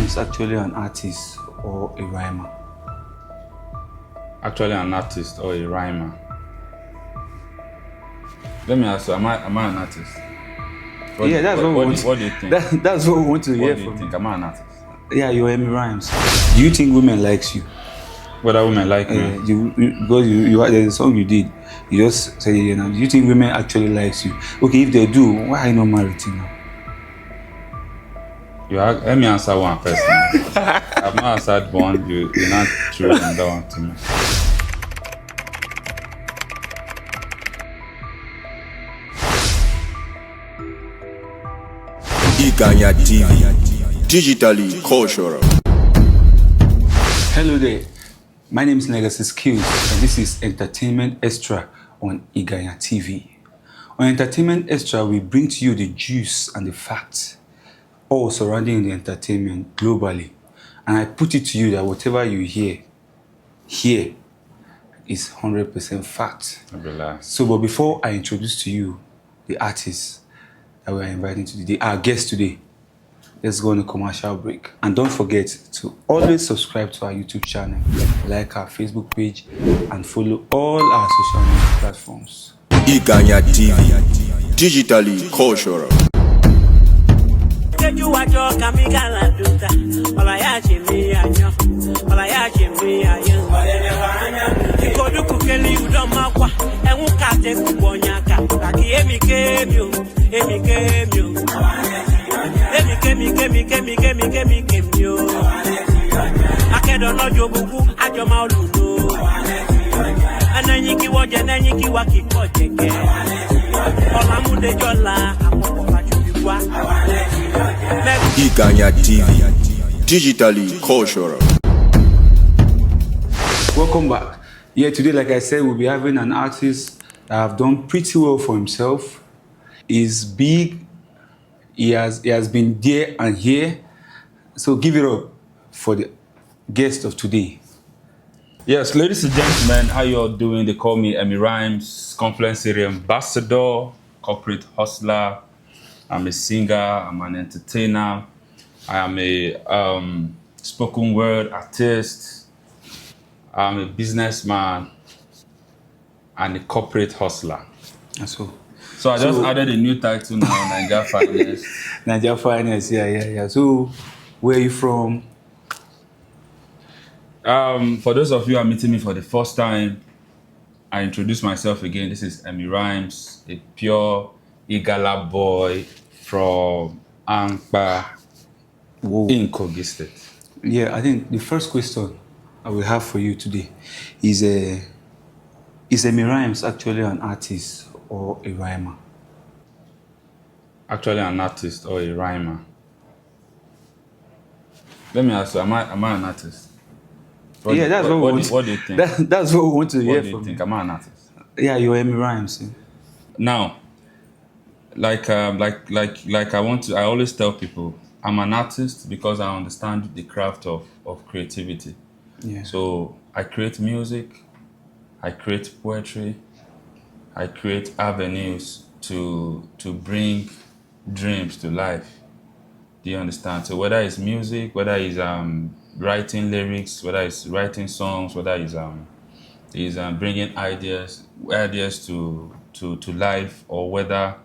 Rhymes actually an artist or a rhymer? Actually an artist or a rhymer? Let me ask you, am I an artist? What do you think? That's what we want to hear from you. What do you think? Am I an artist? Yeah, you're EMMY RHYMES. Do you think women likes you? Whether women like me? Because there's a song you did. You just say, do you think women actually likes you? Okay, if they do, why are you not married till now? Let me answer one first. I've not answered one. You're not true and that one to me. LEGAXY TV, digitally cultural. Hello there, my name is LEGAXY Skills and this is Entertainment Extra on LEGAXY TV. On Entertainment Extra, we bring to you the juice and the facts all surrounding the entertainment globally. And I put it to you that whatever you hear here is 100% fact. So, but before I introduce to you the artists that we are inviting today, our guests today, let's go on a commercial break. And don't forget to always subscribe to our YouTube channel, like our Facebook page, and follow all our social media platforms. LEGAXY TV, digitally cultural. LEGAXY TV, digitally cultural. Welcome back. Yeah, today, like I said, we'll be having an artist that have done pretty well for himself. He's big. He has been there and here. So give it up for the guest of today. Yes, ladies and gentlemen, how you all doing? They call me EMMY RHYMES, Confluence Area Ambassador, corporate hustler. I'm a singer, I'm an entertainer, I am a spoken word artist, I'm a businessman, and a corporate hustler. So I just added a new title now, Naija Finest. Naija Finest, yeah. So where are you from? For those of you who are meeting me for the first time, I introduce myself again. This is EMMY RHYMES, a pure Igala boy from Ankpa in Kogi State. Yeah, I think the first question I will have for you today is EMMY RHYMES actually an artist or a rhymer? Actually an artist or a rhymer? Let me ask you, am I an artist? What do you think? That's what we want to hear from you. What do you think? Am I an artist? Yeah, you're EMMY RHYMES. Yeah. Now, I always tell people, I'm an artist because I understand the craft of creativity. Yeah. So I create music, I create poetry, I create avenues to bring dreams to life. Do you understand? So whether it's music, whether it's writing lyrics, whether it's writing songs, whether it's bringing ideas to life, or whether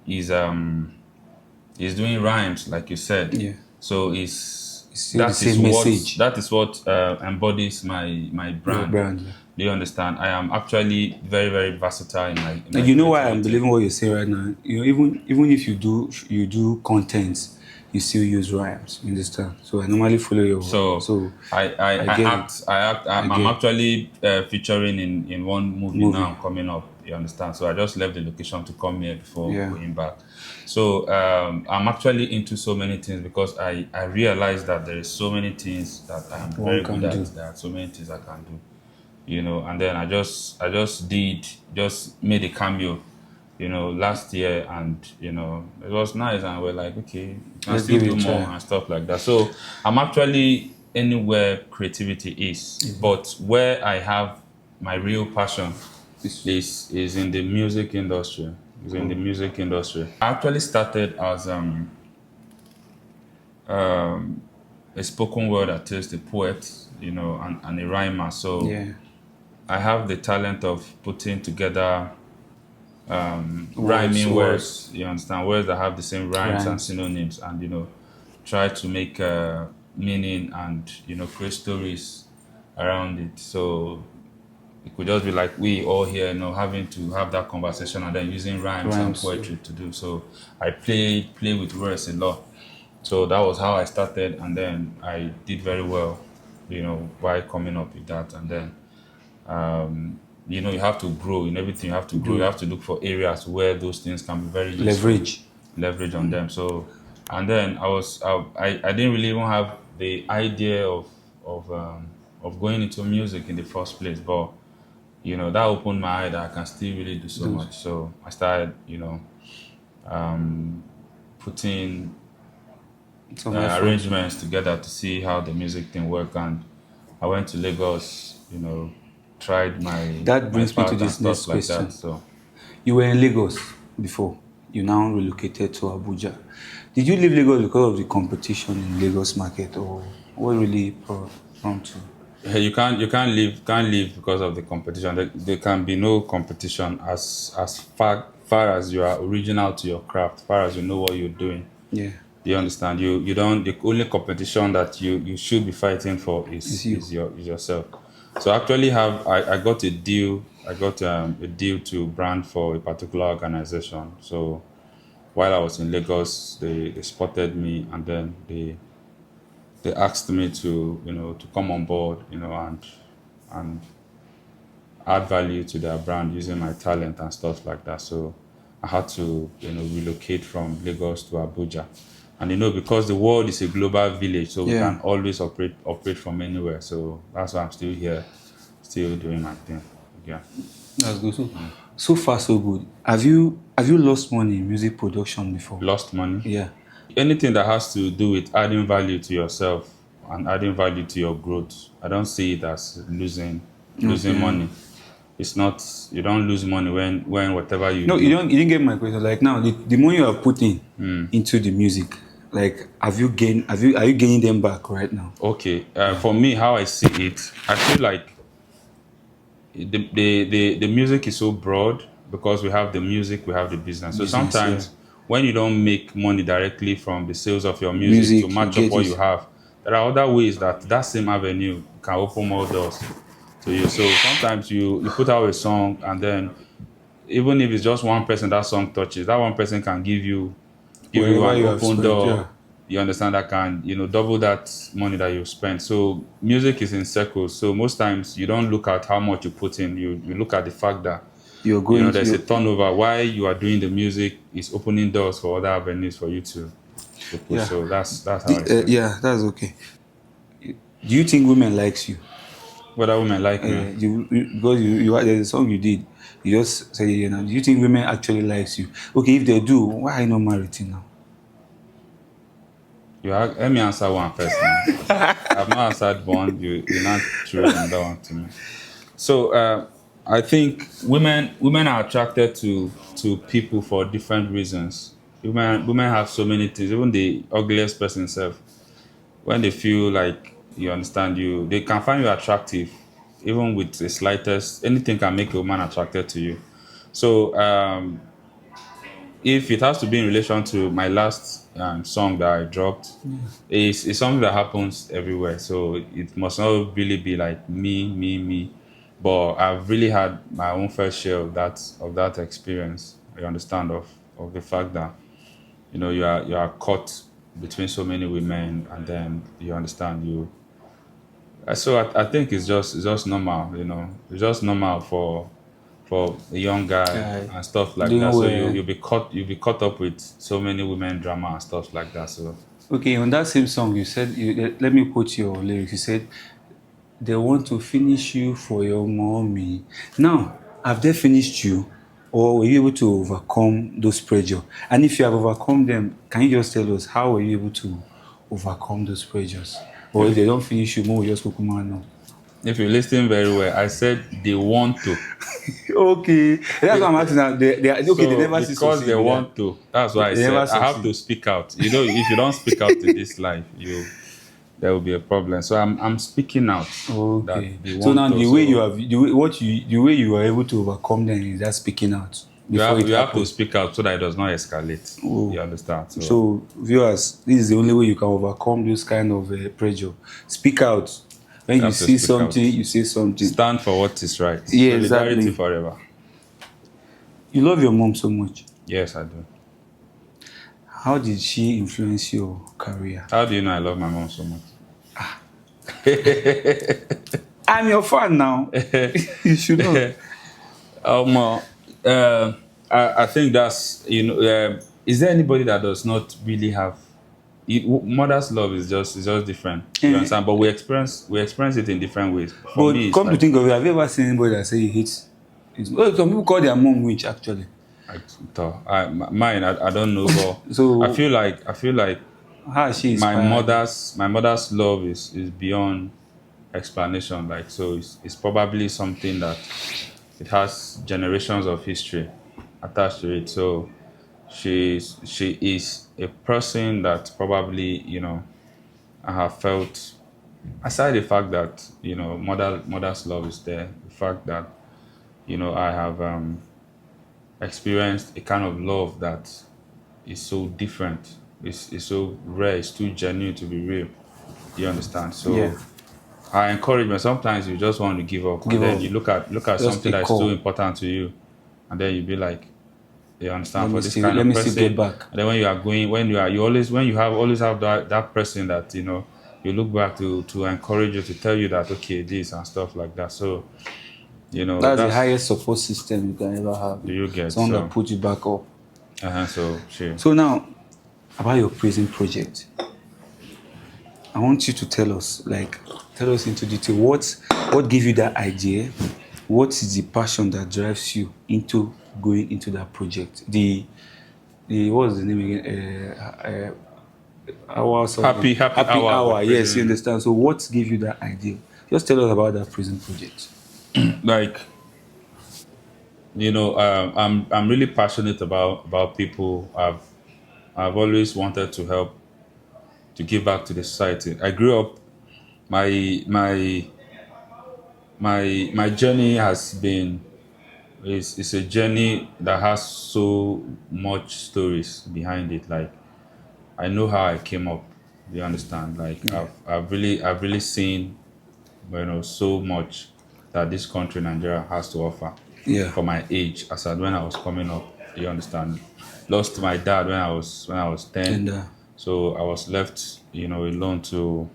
he's doing rhymes, like you said. Yeah. So that is what embodies my brand. Yeah. Do you understand? I am actually very, very versatile in my and you know why I'm believing what you say right now? You know, even if you do content, you still use rhymes. You understand? So I normally follow your work. So I'm actually featuring in one movie now coming up. You understand? So I just left the location to come here before going back. So I'm actually into so many things because I realized that there is so many things that I'm very good at. There are so many things I can do. You know, and then I just made a cameo, you know, last year, and you know, it was nice, and we're like, okay, let's still do more and stuff like that. So I'm actually anywhere creativity is, but where I have my real passion is in the music industry. In the music industry, I actually started as a spoken word artist, a poet, you know, and a rhymer. So Yeah. I have the talent of putting together rhyming words. You understand, words that have the same rhymes and synonyms, and you know, try to make meaning and you know create stories around it. So it could just be like we all here, you know, having to have that conversation and then using rhymes and poetry to do. So I play with words a lot. So that was how I started, and then I did very well, you know, while coming up with that. And then, you know, you have to grow in everything. You have to grow. You have to look for areas where those things can be very useful. Leverage on them. So, and then I didn't really even have the idea of going into music in the first place, but you know that opened my eye that I can still really do so much. So I started, you know, putting arrangements together to see how the music thing work, and I went to Lagos, you know, tried my that brings me to this next question. So you were in Lagos before, you now relocated to Abuja. Did you leave Lagos because of the competition in Lagos market, or what really prompted you? You can't leave because of the competition. There can be no competition as far as you are original to your craft, far as you know what you're doing. Yeah. You understand? You don't. The only competition that you should be fighting for is yourself. So actually, I got a deal. I got a deal to brand for a particular organization. So while I was in Lagos, they spotted me, and then they asked me to, you know, to come on board, you know, and add value to their brand using my talent and stuff like that. So I had to, you know, relocate from Lagos to Abuja. And you know, because the world is a global village, so we can always operate from anywhere. So that's why I'm still here, still doing my thing. Yeah. That's good. So far so good. Have you lost money in music production before? Lost money? Yeah. Anything that has to do with adding value to yourself and adding value to your growth, I don't see it as losing money. It's not, you don't lose money when whatever you do. You didn't get my question. Like now, the money you are putting into the music, like are you gaining them back right now? Okay. For me, how I see it, I feel like the music is so broad because we have the music, we have the business. So sometimes when you don't make money directly from the sales of your music to match up what you have, there are other ways that same avenue can open more doors to you. So sometimes you put out a song, and then even if it's just one person that song touches, that one person can give you an open door. Yeah. You understand, that can, you know, double that money that you spend. So music is in circles. So most times you don't look at how much you put in. You look at the fact that there's a turnover. Why you are doing the music is opening doors for other avenues for you to push. Yeah. So that's how I see it. Yeah, that's okay. Do you think women likes you? Whether women like me? Because there's a song you did. You just say, you know, do you think women actually likes you? Okay, if they do, why are you not married till now? Let me answer one first. I've not answered one. You're not true on that one to me. So I think women are attracted to people for different reasons. Women have so many things. Even the ugliest person itself, when they feel like you understand you, they can find you attractive. Even with the slightest, anything can make a woman attracted to you. So if it has to be in relation to my last song that I dropped, it's something that happens everywhere. So it must not really be like me. But I've really had my own fair share of that experience. You understand, of the fact that, you know, you are caught between so many women, and then you understand you. So I think it's just normal. You know, it's just normal for a young guy and stuff like that. So you'll be caught up with so many women drama and stuff like that. So okay, on that same song you said, let me quote your lyrics. You said, they want to finish you for your mommy. Now, have they finished you, or were you able to overcome those pressures? And if you have overcome them, can you just tell us how were you able to overcome those pressures? Or if they don't finish you, more just no. If you listen very well, I said they want to. Okay, that's what I'm asking now. They never see because they want to. That's why I said I have to speak out. You know, if you don't speak out in this life, there will be a problem. So I'm speaking out. Okay. So now the way you are able to overcome them is that speaking out. You have to speak out so that it does not escalate. Oh. You understand? So viewers, this is the only way you can overcome this kind of pressure. Speak out. When you see something, you say something. Stand for what is right. Yeah, Solidarity exactly. forever. You love your mom so much. Yes, I do. How did she influence your career? How do you know I love my mom so much? I'm your fan now. You should know. I think that's, is there anybody that does not really have mother's love is just different. You understand? But we experience it in different ways. For me, come to think of it, have you ever seen anybody that say he hates his mom? Some people call their mom witch actually. I don't know, but so I feel like how she my mother's love is beyond explanation. Like, so it's probably something that it has generations of history attached to it. So she is a person that probably, I have felt, aside the fact that, mother's love is there, the fact that, I have experienced a kind of love that is so different, it's so rare, it's too genuine to be real. You understand? So yeah. I encourage me. Sometimes you just want to give up. Then you look at something that's too important to you, and then you be like, you understand, for this kind of person. And then when you are going, you always have that person that you look back to encourage you, to tell you that okay, this and stuff like that. So that's the highest support system you can ever have. Do you get someone that put you back up? So now about your prison project, I want you to tell us into detail what gave you that idea. What is the passion that drives you into going into that project? The what was the name again? Happy Hour. Yes, you understand. So what gave you that idea? Just tell us about that prison project. I'm really passionate about people. I've always wanted to help, to give back to the society. I grew up, my journey has been, it's a journey that has so much stories behind it. Like, I know how I came up, you understand? Like, yeah. I've really seen, so much that this country, Nigeria, has to offer. Yeah. For my age, when I was coming up, you understand? Lost my dad when I was 10. So I was left, alone to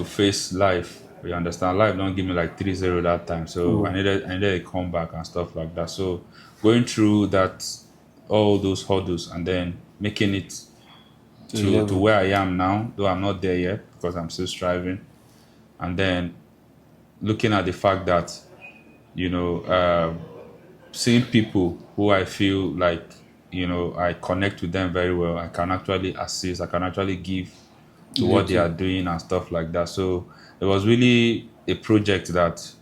face life. You understand? Life don't give me like 3-0 that time. So I needed a comeback and stuff like that. So going through that, all those hurdles, and then making it to where I am now, though I'm not there yet because I'm still striving. And then looking at the fact that, seeing people who I feel like, I connect with them very well. I can actually assist. I can actually give to what they are doing and stuff like that. So it was really a project that,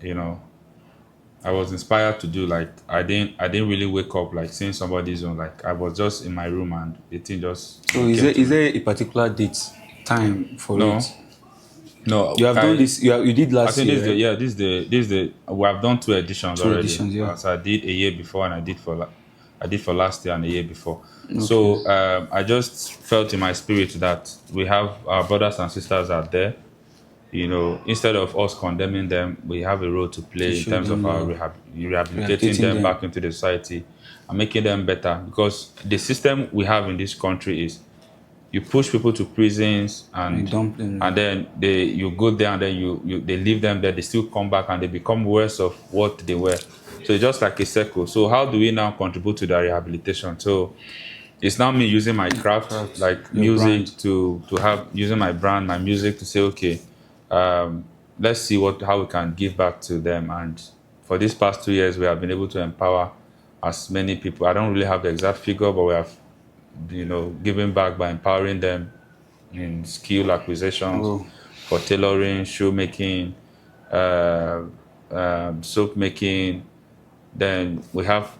I was inspired to do. Like, I didn't really wake up like seeing somebody's on. Like, I was just in my room and the thing just. So is there a particular time for it? No, you have done this. You did last year. I think this is the. We have done 2 editions already. 2 editions, yeah. So I did a year before, and I did for last year and a year before. Okay. So I just felt in my spirit that we have our brothers and sisters out there. Instead of us condemning them, we have a role to play in terms of our rehabilitating them back into the society and making them better. Because the system we have in this country is, you push people to prisons and then you go there and then they leave them there. They still come back and they become worse of what they were. So it's just like a circle. So how do we now contribute to their rehabilitation? So it's now me using my craft, like music, to have using my brand, my music, to say, okay, let's see how we can give back to them. And for these past 2 years, we have been able to empower as many people. I don't really have the exact figure, but we have, giving back by empowering them in skill acquisitions for tailoring, shoemaking, soap making, Then we have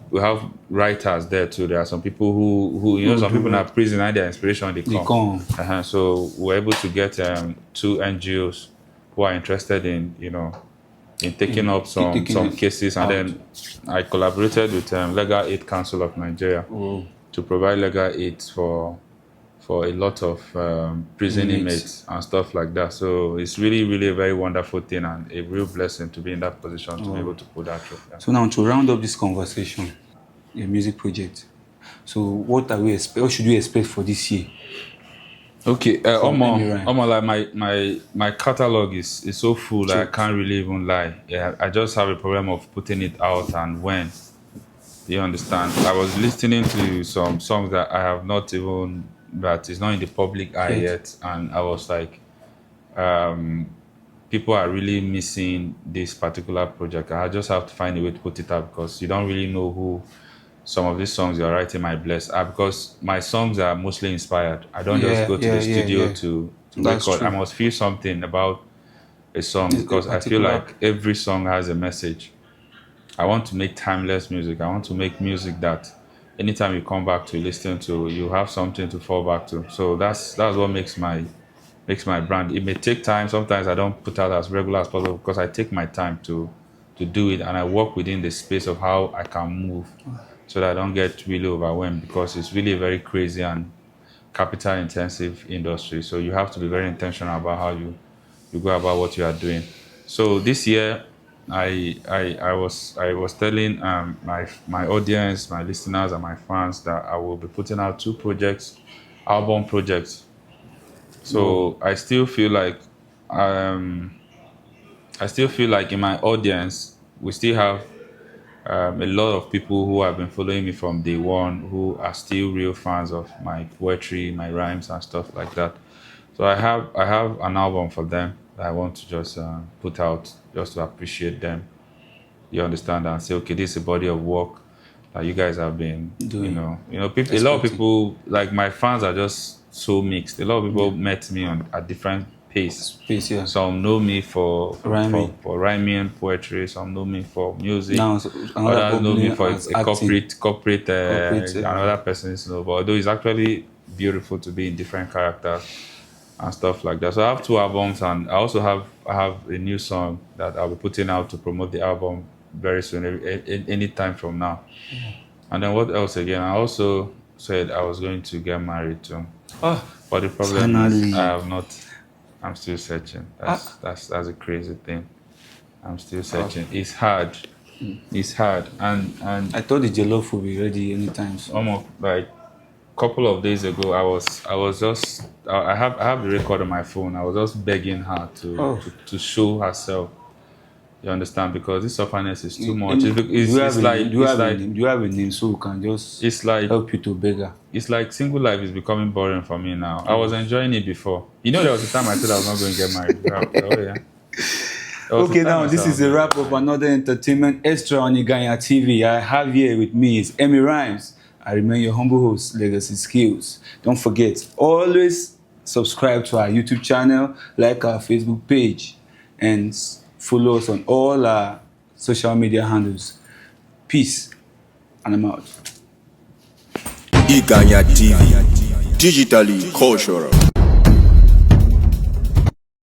writers there too. There are some people who you know, some people in our prison and their inspiration they come. So we're able to get 2 NGOs who are interested in, you know, in taking up some cases, and then I collaborated with Legal Aid Council of Nigeria to provide legal aid for a lot of prison inmates and stuff like that. So it's really, really a very wonderful thing and a real blessing to be in that position to be able to put that through. Yeah. So now to round up this conversation, your music project. So what should we expect for this year? Okay, like my catalog is so full that I can't really even lie. Yeah, I just have a problem of putting it out and when. You understand? I was listening to some songs that I have not even, that is not in the public eye yet, and I was like, people are really missing this particular project. I just have to find a way to put it out, because you don't really know who some of these songs you're writing might bless. Because my songs are mostly inspired. I don't just go to the studio to record. True. I must feel something about a song, because I feel like every song has a message. I want to make timeless music. I want to make music that anytime you come back to listen to, you have something to fall back to. So that's what makes my brand. It may take time. Sometimes I don't put out as regular as possible, because I take my time to do it, and I work within the space of how I can move, so that I don't get really overwhelmed, because it's really a very crazy and capital intensive industry. So you have to be very intentional about how you go about what you are doing. So this year, I was telling my audience, my listeners, and my fans that I will be putting out 2 album projects. So I still feel like in my audience we still have a lot of people who have been following me from day one, who are still real fans of my poetry, my rhymes, and stuff like that. So I have an album for them that I want to just put out, just to appreciate them. You understand, and say, okay, this is a body of work that you guys have been doing. You know, people, a lot of people, like my fans, are just so mixed. A lot of people met me at different pace. Some know me for rhyming poetry. Some know me for music. Others know me for a corporate. Another person is but although it's actually beautiful to be in different characters and stuff like that. So I have 2 albums, and I also have a new song that I'll be putting out to promote the album very soon, any time from now. And then what else again? I also said I was going to get married too. But the problem is I have not. I'm still searching. That's a crazy thing. I'm still searching. It's hard. It's hard. And I thought the jollof would be ready anytime soon. Almost like a couple of days ago, I have the record on my phone. I was just begging her to show herself. You understand? Because this sufferness is too much. Do you have a name so we can just help you to beg her? It's like single life is becoming boring for me now. I was enjoying it before. You know, there was a time I said I was not going to get married. Okay, now this is a wrap of another Entertainment Extra on EGAYA TV. I have here with me is EMMY RHYMES. I remain your humble host, Legacy Skills. Don't forget, always subscribe to our YouTube channel, like our Facebook page, and follow us on all our social media handles. Peace, and I'm out. EGAYA TV, digitally cultural.